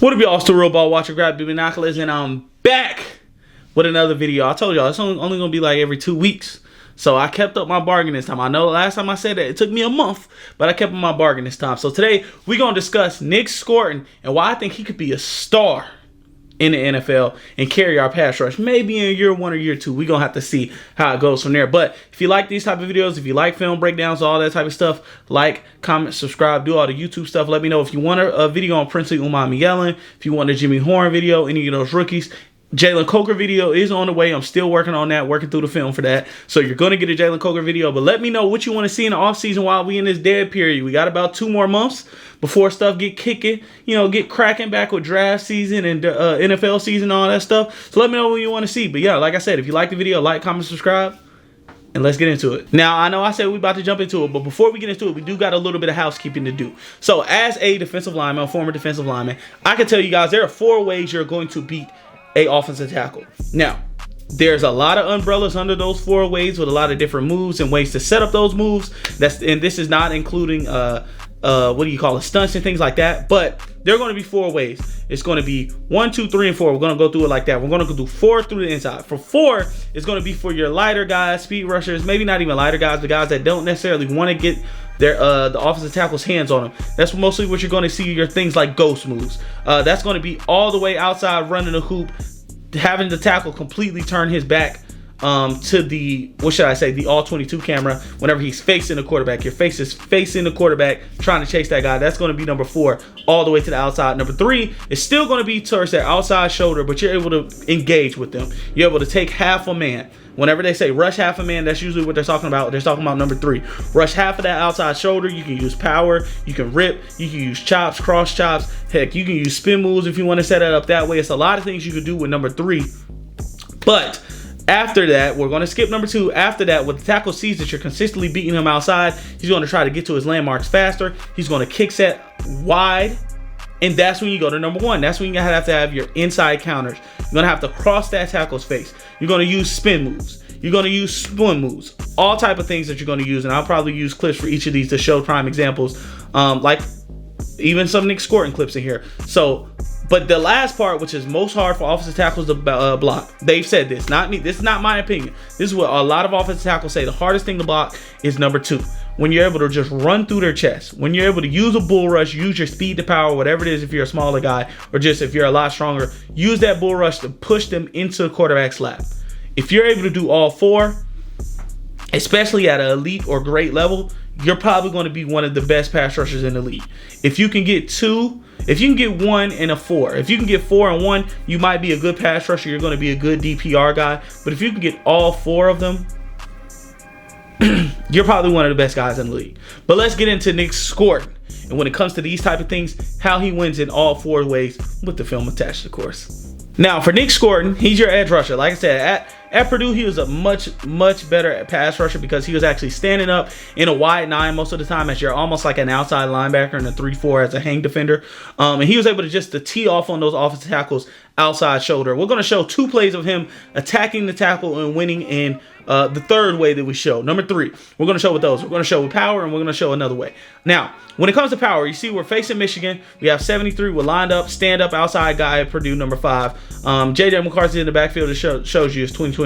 What up, y'all? Still real ball watcher, grab the binoculars, and I'm back with another video. I told y'all it's only gonna be like every 2 weeks, so I kept up my bargain this time. I know last time I said that it took me a month, but I kept up my bargain this time. So today we're gonna discuss Nic Scourton and why I think he could be a star in the NFL and carry our pass rush. Maybe in year 1 or year 2. We're gonna have to see how it goes from there. But if you like these type of videos, if you like film breakdowns, all that type of stuff, like, comment, subscribe, do all the YouTube stuff. Let me know if you want a video on Princely Umami Yellen, if you want a Jimmy Horn video, any of those rookies. Jalen Coker video is on the way. I'm still working on that, working through the film for that. So you're going to get a Jalen Coker video. But let me know what you want to see in the offseason while we in this dead period. We got about 2 more months before stuff get kicking, get cracking back with draft season and NFL season and all that stuff. So let me know what you want to see. But yeah, like I said, if you like the video, like, comment, subscribe, and let's get into it. Now, I know I said we about to jump into it, but before we get into it, we do got a little bit of housekeeping to do. So as a defensive lineman, a former defensive lineman, I can tell you guys there are 4 ways you're going to beat a offensive tackle. Now, there's a lot of umbrellas under those 4 ways with a lot of different moves and ways to set up those moves. And this is not including stunts and things like that. But there are going to be 4 ways. It's going to be 1, 2, 3, and 4. We're going to go through it like that. We're going to do 4 through the inside. For 4, it's going to be for your lighter guys, speed rushers, maybe not even lighter guys, the guys that don't necessarily want to get their the offensive tackle's hands on them. That's mostly what you're going to see, your things like ghost moves. That's going to be all the way outside, running the hoop, having the tackle completely turn his back to the, the all-22 camera whenever he's facing the quarterback. Your face is facing the quarterback, trying to chase that guy. That's going to be number 4, all the way to the outside. Number 3 is still going to be towards that outside shoulder, but you're able to engage with them. You're able to take half a man. Whenever they say rush half a man, that's usually what they're talking about. They're talking about number 3. Rush half of that outside shoulder. You can use power. You can rip. You can use chops, cross chops. Heck, you can use spin moves if you want to set it up that way. It's a lot of things you can do with number 3. But after that, we're going to skip number 2. After that, when the tackle sees that you're consistently beating him outside, he's going to try to get to his landmarks faster. He's going to kick set wide. And that's when you go to number 1. That's when you have to have your inside counters. You're going to have to cross that tackle's face. You're going to use spin moves. You're going to use spin moves. All type of things that you're going to use. And I'll probably use clips for each of these to show prime examples. Like even some Nic Scourton clips in here. So, but the last part, which is most hard for offensive tackles to block, they've said this, not me. This is not my opinion. This is what a lot of offensive tackles say. The hardest thing to block is number 2. When you're able to just run through their chest, when you're able to use a bull rush, use your speed to power, whatever it is, if you're a smaller guy, or just if you're a lot stronger, use that bull rush to push them into the quarterback's lap. If you're able to do all 4, especially at an elite or great level, you're probably going to be one of the best pass rushers in the league. If you can get 2, if you can get 1 and a 4, if you can get 4 and 1, you might be a good pass rusher. You're going to be a good DPR guy. But if you can get all 4 of them, you're probably one of the best guys in the league. But let's get into Nic Scourton. And when it comes to these type of things, how he wins in all 4 ways with the film attached, of course. Now, for Nic Scourton, he's your edge rusher. Like I said, at Purdue, he was a much better pass rusher because he was actually standing up in a wide 9 most of the time as you're almost like an outside linebacker in a 3-4 as a hang defender. And he was able to just to tee off on those offensive tackles outside shoulder. We're going to show 2 plays of him attacking the tackle and winning in the 3rd way that we show. Number 3, we're going to show with those. We're going to show with power, and we're going to show another way. Now, when it comes to power, you see we're facing Michigan. We have 73. We're lined up, stand up outside guy at Purdue, number 5. J.J. McCarthy in the backfield that shows you is 2023.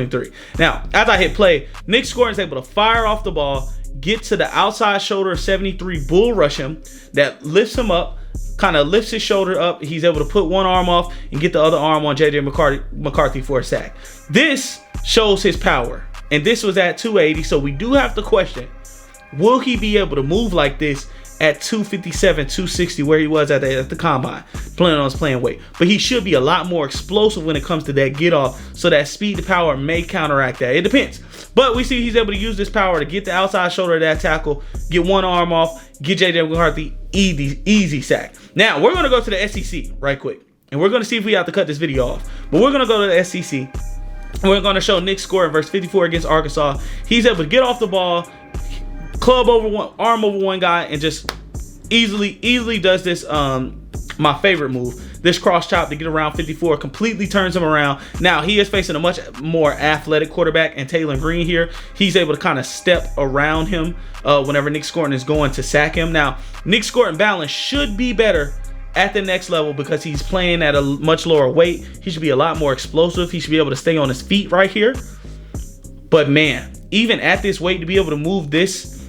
Now, as I hit play, Nic Scourton is able to fire off the ball, get to the outside shoulder of 73, bull rush him. That lifts him up, kind of lifts his shoulder up. He's able to put one arm off and get the other arm on J.J. McCarthy for a sack. This shows his power. And this was at 280, so we do have to question, will he be able to move like this at 257, 260, where he was at the combine, playing on his playing weight? But he should be a lot more explosive when it comes to that get off, so that speed to power may counteract that. It depends. But we see he's able to use this power to get the outside shoulder of that tackle, get one arm off, get J.J. McCarthy easy sack. Now, we're going to go to the SEC right quick, and we're going to see if we have to cut this video off. But we're going to go to the SEC. We're going to show Nic Scourton versus 54 against Arkansas. He's able to get off the ball, club over one, arm over one guy, and just easily does this, my favorite move, this cross chop to get around 54, completely turns him around. Now, he is facing a much more athletic quarterback and Taylor Green here. He's able to kind of step around him whenever Nic Scourton is going to sack him. Now, Nic Scourton balance should be better at the next level because he's playing at a much lower weight. He should be a lot more explosive. He should be able to stay on his feet right here. But man, even at this weight, to be able to move this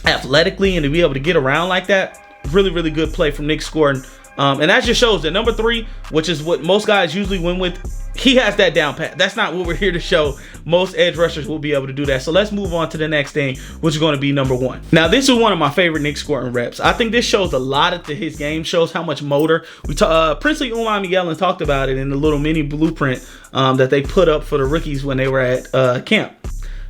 athletically and to be able to get around like that, really, really good play from Nic Scourton. And that just shows that number 3, which is what most guys usually win with, he has that down pat. That's not what we're here to show. Most edge rushers will be able to do that. So let's move on to the next thing, which is going to be number 1. Now, this is one of my favorite Nic Scourton reps. I think this shows a lot of his game, shows how much motor. Princely Umar Miguel talked about it in the little mini blueprint that they put up for the rookies when they were at camp.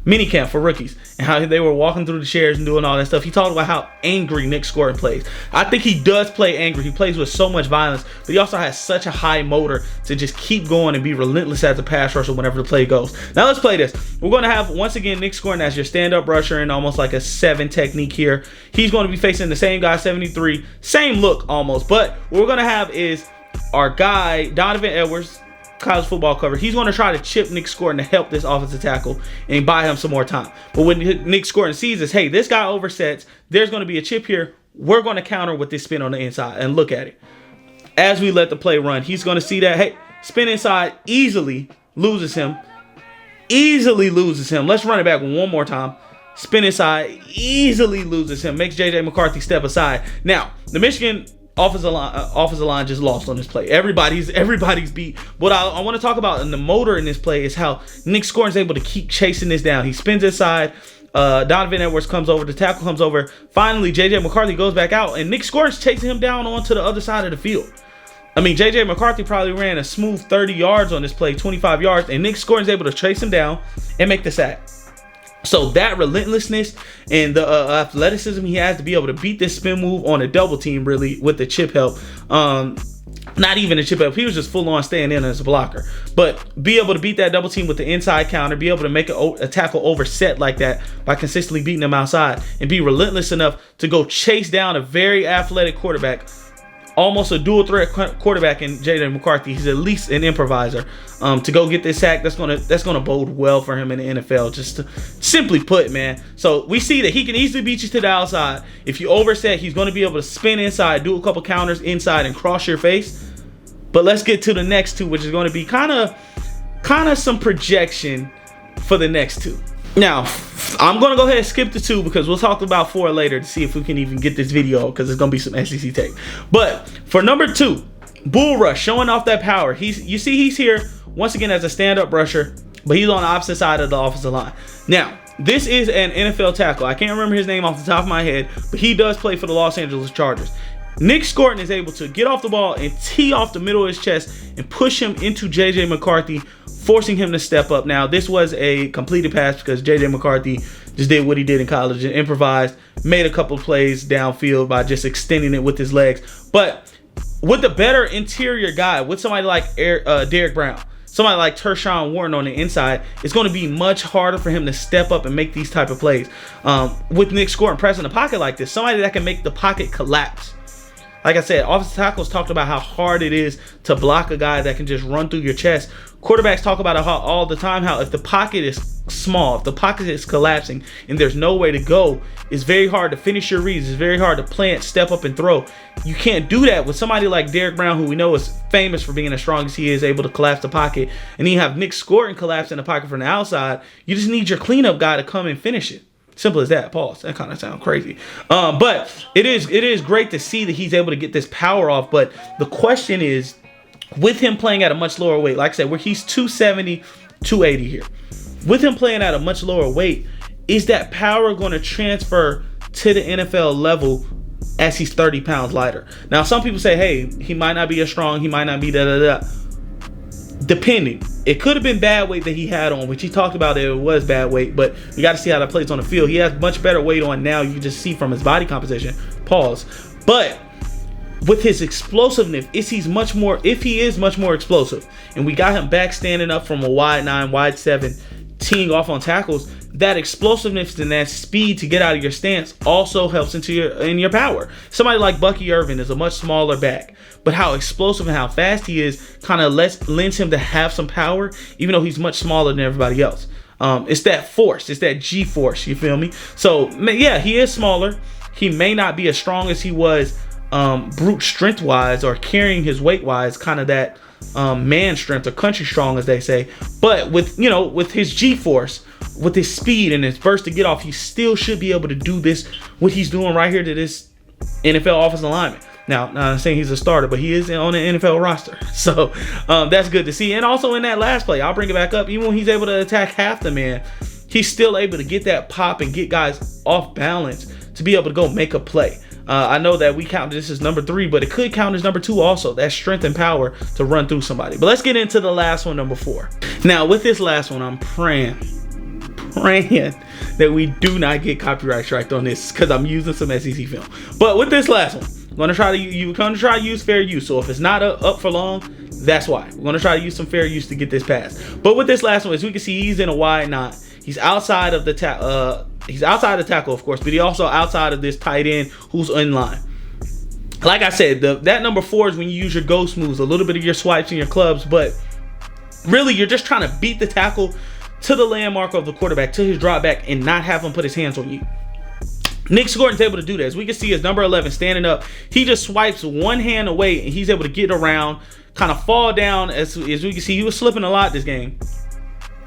Mini camp for rookies, and how they were walking through the chairs and doing all that stuff. He talked about how angry Nic Scourton plays. I think he does play angry. He plays with so much violence, but he also has such a high motor to just keep going and be relentless as a pass rusher whenever the play goes. Now let's play this. We're going to have, once again, Nic Scourton as your stand-up rusher in almost like a 7 technique here. He's going to be facing the same guy, 73, same look almost, but what we're going to have is our guy, Donovan Edwards, college football cover. He's going to try to chip Nic Scourton to help this offensive tackle and buy him some more time. But when Nic Scourton sees this, hey, this guy oversets, there's going to be a chip here. We're going to counter with this spin on the inside. And look at it. As we let the play run, he's going to see that, hey, spin inside, easily loses him. Easily loses him. Let's run it back one more time. Spin inside, easily loses him. Makes J.J. McCarthy step aside. Now, the Michigan offensive line just lost on this play. Everybody's beat. What I want to talk about in the motor in this play is how Nic Scourton's able to keep chasing this down. He spins inside. Donovan Edwards comes over. The tackle comes over. Finally, J.J. McCarthy goes back out, and Nic Scourton's chasing him down onto the other side of the field. I mean, J.J. McCarthy probably ran a smooth 30 yards on this play, 25 yards, and Nic Scourton's able to chase him down and make the sack. So that relentlessness and the athleticism he has to be able to beat this spin move on a double team, really, with the chip help. Not even a chip help. He was just full on staying in as a blocker. But be able to beat that double team with the inside counter, be able to make a tackle overset like that by consistently beating them outside, and be relentless enough to go chase down a very athletic quarterback, almost a dual threat quarterback in J.J. McCarthy. He's at least an improviser. To go get this sack, that's gonna bode well for him in the NFL. Just to, simply put, man. So we see that he can easily beat you to the outside. If you overset, he's gonna be able to spin inside, do a couple counters inside, and cross your face. But let's get to the next two, which is going to be kind of some projection for the next two. Now, I'm going to go ahead and skip the 2 because we'll talk about 4 later to see if we can even get this video, because it's going to be some SEC tape. But for number 2, bull rush, showing off that power. You see he's here once again as a stand-up rusher, but he's on the opposite side of the offensive line. Now, this is an NFL tackle. I can't remember his name off the top of my head, but he does play for the Los Angeles Chargers. Nic Scourton is able to get off the ball and tee off the middle of his chest and push him into J.J. McCarthy, forcing him to step up. Now, this was a completed pass because J.J. McCarthy just did what he did in college and improvised, made a couple of plays downfield by just extending it with his legs. But with a better interior guy, with somebody like Derrick Brown, somebody like Tershawn Wharton on the inside, it's going to be much harder for him to step up and make these type of plays. With Nic Scourton pressing the pocket like this, somebody that can make the pocket collapse. Like I said, offensive tackles talked about how hard it is to block a guy that can just run through your chest. Quarterbacks talk about it all the time, how if the pocket is small, if the pocket is collapsing and there's no way to go, it's very hard to finish your reads. It's very hard to plant, step up, and throw. You can't do that with somebody like Derrick Brown, who we know is famous for being as strong as he is, able to collapse the pocket. And then you have Nic Scourton collapse in the pocket from the outside. You just need your cleanup guy to come and finish it. Simple as that. Pause. That kind of sounds crazy. But it is great to see that he's able to get this power off. But the question is, with him playing at a much lower weight, like I said, where he's 270, 280 here. With him playing at a much lower weight, is that power going to transfer to the NFL level as he's 30 pounds lighter? Now, some people say, hey, he might not be as strong. He might not be da-da-da. Depending. It could have been bad weight that he had on, which he talked about it was bad weight, but you got to see how that plays on the field. He has much better weight on now. You can just see from his body composition. Pause. But with his explosiveness, if he is much more explosive, and we got him back standing up from a wide 9, wide 7, teeing off on tackles, that explosiveness and that speed to get out of your stance also helps in your power. Somebody like Bucky Irvin is a much smaller back, but how explosive and how fast he is kind of lends him to have some power, even though he's much smaller than everybody else. It's that force. It's that G-force. You feel me? So, yeah, he is smaller. He may not be as strong as he was brute strength wise or carrying his weight wise, kind of that man strength or country strong, as they say. But with, you know, with his G-force, with his speed and his burst to get off, he still should be able to do this, what he's doing right here to this NFL offensive lineman. Now, I'm not saying he's a starter, but he is on the NFL roster. So that's good to see. And also in that last play, I'll bring it back up, even when he's able to attack half the man, he's still able to get that pop and get guys off balance to be able to go make a play. I know that we count this as number 3, but it could count as number 2 also. That strength and power to run through somebody. But let's get into the last one, number 4. Now, with this last one, I'm praying that we do not get copyright striked on this, because I'm using some SEC film. But with this last one, I'm going to try to use fair use. So if it's not up for long, that's why. We're going to try to use some fair use to get this passed. But with this last one, as we can see, he's in a wide knot. He's outside of the tackle, of course, but he's also outside of this tight end who's in line. Like I said, that number 4 is when you use your ghost moves, a little bit of your swipes and your clubs, but really you're just trying to beat the tackle to the landmark of the quarterback, to his drop back, and not have him put his hands on you. Nic Scourton's able to do that. As we can see, his number 11 standing up, he just swipes one hand away and he's able to get around, kind of fall down. As we can see, he was slipping a lot this game.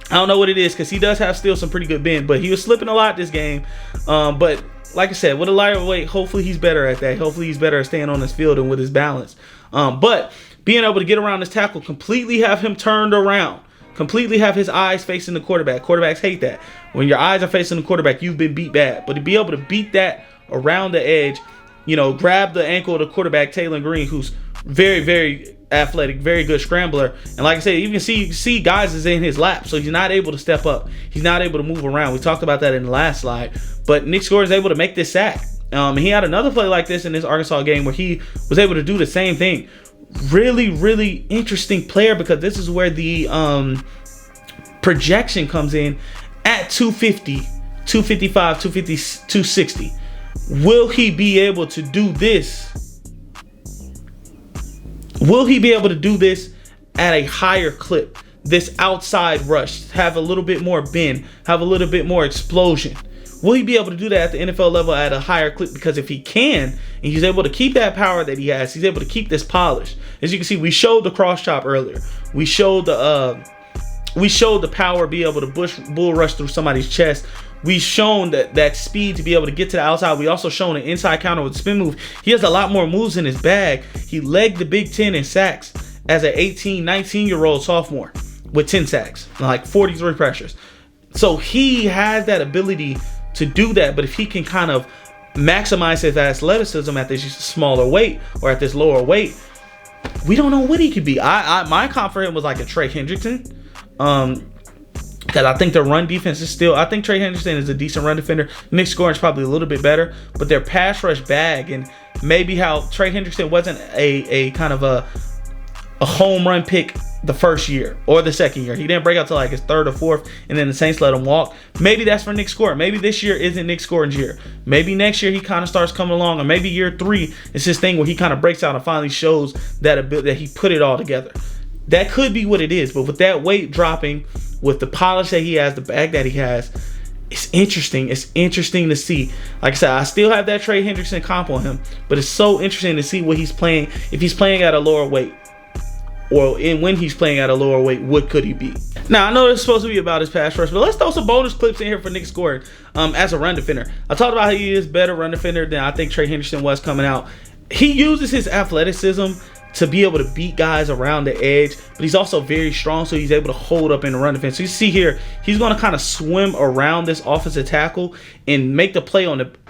I don't know what it is, because he does have still some pretty good bend, but he was slipping a lot this game. But like I said, with a lighter weight, hopefully he's better at that. Hopefully he's better at staying on his field and with his balance. But being able to get around this tackle, completely have him turned around, completely have his eyes facing the quarterback. Quarterbacks hate that. When your eyes are facing the quarterback, you've been beat bad. But to be able to beat that around the edge, you know, grab the ankle of the quarterback, Taylor Green, who's very, very athletic, very good scrambler. And like I said, you can see guys is in his lap, so he's not able to step up. He's not able to move around. We talked about that in the last slide. But Nic Scourton is able to make this sack. He had another play like this in this Arkansas game where he was able to do the same thing. Really, really interesting player, because this is where the projection comes in at 250, 255, 250, 260. Will he be able to do this? Will he be able to do this at a higher clip? This outside rush, have a little bit more bend, have a little bit more explosion. Will he be able to do that at the NFL level at a higher clip? Because if he can, and he's able to keep that power that he has, he's able to keep this polish. As you can see, we showed the cross chop earlier. We showed the power, be able to bull rush through somebody's chest. We've shown that speed to be able to get to the outside. We also shown an inside counter with spin move. He has a lot more moves in his bag. He legged the Big Ten in sacks as an 18, 19-year-old sophomore with 10 sacks, like 43 pressures. So he has that ability to do that. But if he can kind of maximize his athleticism at this smaller weight or at this lower weight, we don't know what he could be. My comp for him was like a Trey Hendrickson. Because I think their run defense is still, I think Trey Hendrickson is a decent run defender. Nic Scourton is probably a little bit better, but their pass rush bag, and maybe how Trey Hendrickson wasn't a kind of a home run pick the first year or the second year. He didn't break out to like his 3rd or 4th, and then the Saints let him walk. Maybe that's for Nic Scourton. Maybe this year isn't Nic Scourton's year. Maybe next year he kind of starts coming along, or maybe year 3 is his thing where he kind of breaks out and finally shows that ability, that he put it all together. That could be what it is, but with that weight dropping, with the polish that he has, the bag that he has, it's interesting. It's interesting to see. Like I said, I still have that Trey Hendrickson comp on him, but it's so interesting to see what he's playing. If he's playing at a lower weight, or when he's playing at a lower weight, what could he be? Now, I know it's supposed to be about his pass rush, but let's throw some bonus clips in here for Nic Scourton as a run defender. I talked about how he is better run defender than I think Trey Hendrickson was coming out. He uses his athleticism to be able to beat guys around the edge, but he's also very strong, so he's able to hold up in the run defense. So you see here, he's going to kind of swim around this offensive tackle and make the play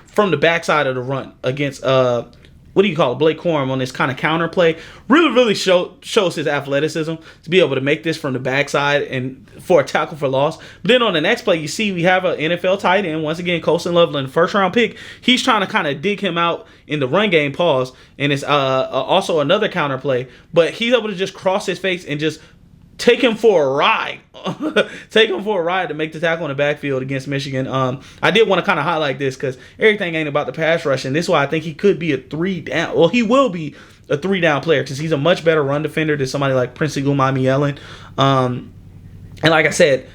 from the backside of the run against what do you call it, Blake Corum on this kind of counter play. Really shows his athleticism to be able to make this from the backside and for a tackle for loss. But then on the next play, you see we have an NFL tight end, once again, Colston Loveland, 1st round pick. He's trying to kind of dig him out in the run game, pause, and it's also another counter play. But he's able to just cross his face and just take him for a ride. Take him for a ride to make the tackle in the backfield against Michigan. I did want to kind of highlight this because everything ain't about the pass rush, and this is why I think he could be a 3-down. Well, he will be a 3-down player because he's a much better run defender than somebody like Princey Gumami-Ellen. And like I said,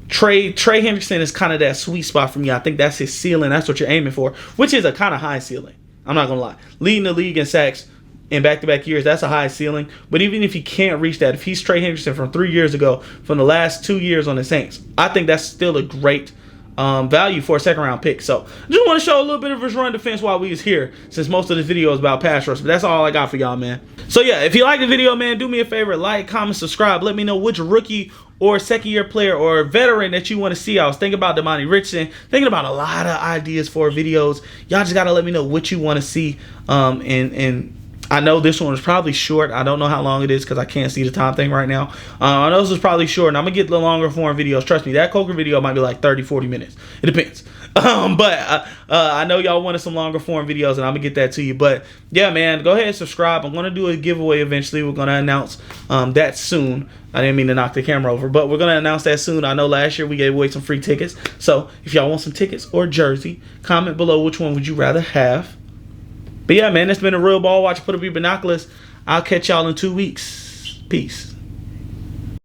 Trey Hendrickson is kind of that sweet spot for me. I think that's his ceiling. That's what you're aiming for, which is a kind of high ceiling. I'm not gonna lie. Leading the league in sacks in back-to-back years, that's a high ceiling. But even if he can't reach that, if he's Trey Hendrickson from 3 years ago, from the last 2 years on the Saints, I think that's still a great value for a second-round pick. So I just want to show a little bit of his run defense while we was here, since most of this video is about pass rush. But that's all I got for y'all, man. So yeah, if you like the video, man, do me a favor, like, comment, subscribe. Let me know which rookie or second-year player or veteran that you want to see. I was thinking about Damani Richardson, thinking about a lot of ideas for videos. Y'all just gotta let me know what you want to see. And I know this one is probably short. I don't know how long it is because I can't see the time thing right now. I know this is probably short, and I'm going to get the longer form videos. Trust me, that Coker video might be like 30, 40 minutes. It depends. But I know y'all wanted some longer form videos, and I'm going to get that to you. But, yeah, man, go ahead and subscribe. I'm going to do a giveaway eventually. We're going to announce that soon. I didn't mean to knock the camera over, but we're going to announce that soon. I know last year we gave away some free tickets. So if y'all want some tickets or jersey, comment below which one would you rather have. But yeah, man, it's been a real ball watch. Put up your binoculars. I'll catch y'all in 2 weeks. Peace.